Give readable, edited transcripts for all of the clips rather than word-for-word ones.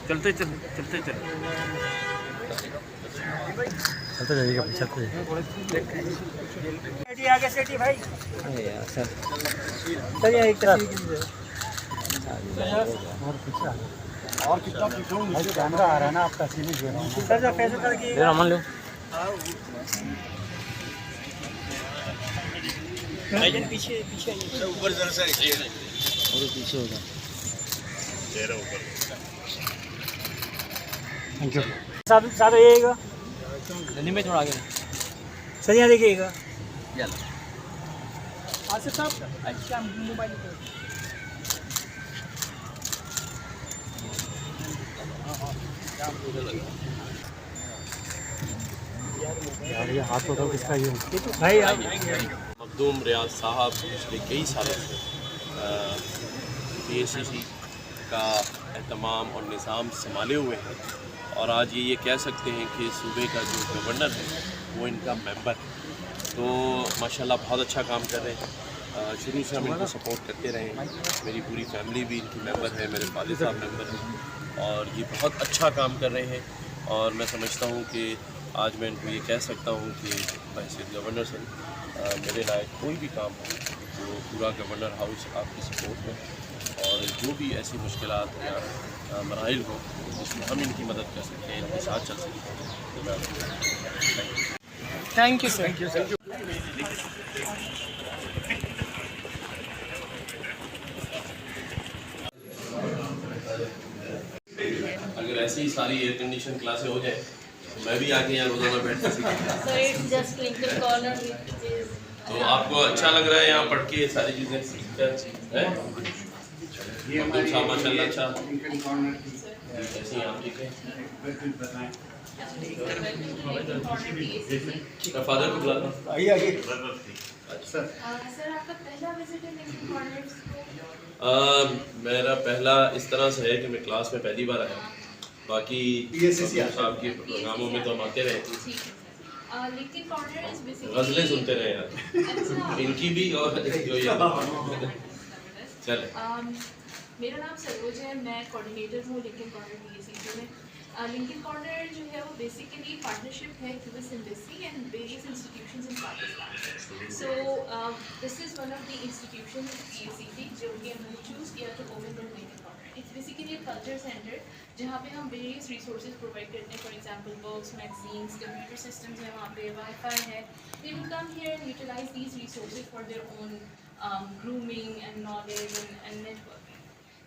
चलते चल चलते चल चलते जाइएगा चलते आगे सेठी भाई सर सर एक और कितना कैमरा आ रहा है ना आपका सीरीज दे रहा हूँ सर जब पैसे करके मान लो पीछे पीछे ऊपर जरा सा और पीछे होगा चेहरा ऊपर थैंक यू साथ साथ आइएगा गली में थोड़ा आगे सर यहाँ देखिएगा आसिफ साहब अच्छा मोबाइल यार ये हाथ तो किसका ये भाई मखदूम रियाज साहब पिछले कई सालों से PSCC का एहतमाम और निज़ाम संभाले हुए हैं और आज ये कह सकते हैं कि सूबे का जो गवर्नर है वो इनका मेंबर है। तो माशाल्लाह बहुत अच्छा काम कर रहे हैं। शुरू से हम इनको सपोर्ट करते रहे हैं। मेरी पूरी फैमिली भी इनकी मेंबर है, मेरे वालिद साहब मेंबर हैं और ये बहुत अच्छा काम कर रहे हैं। और मैं समझता हूँ कि आज मैं इनको ये कह सकता हूँ कि हैसियत गवर्नर से मेरे लायक कोई भी काम हो तो पूरा गवर्नर हाउस आपकी सपोर्ट में और जो भी ऐसी मुश्किलात या मराइल हो जिसमें हम इनकी मदद कर सकते हैं, इनके साथ चल सकते हैं। Thank you sir. अगर ऐसी ही सारी एयर कंडीशन क्लासें हो जाए तो मैं भी आके यहाँ रोजाना बैठ कर तो आपको अच्छा लग रहा है यहाँ पढ़ के सारी चीज़ें सीख कर माशाल्लाह अच्छा ऐसे ही आप ठीक है। मैं फादर को बुलाता हूँ। आइए सर आपका पहला विजिट है लिंकन कॉर्नर्स को? मेरा पहला इस तरह से है कि मैं क्लास में पहली बार आया, बाकी साहब के प्रोग्रामों में तो हम आते रहे, गज़लें सुनते रहे यार इनकी भी और जो ये चले। मेरा नाम सरोज है, मैं कोऑर्डिनेटर हूँ लिंकन कॉर्नर PSCC में। लिंकन कॉर्नर जो है वो बेसिकली पार्टनरशिप है US Embassy and various institutions in Pakistan. So this is one of the institution PSCC जो कि हमने चूज़ किया to open the Lincoln corner. It's basically एक कल्चर सेंटर जहाँ पे हम वेरियस रिसोर्सेज प्रोवाइड करते हैं। For example books, magazines, computer systems है, वहाँ पे वाईफाई है। They will come here and utilise these resources for their own grooming and knowledge and networking.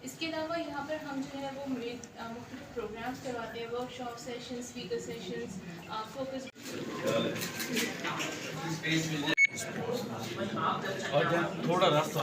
इसके अलावा यहाँ पर हम जो है वो मुख्तलिफ प्रोग्राम्स करवाते हैं, workshop sessions, speaker sessions, focus. थोड़ा रास्ता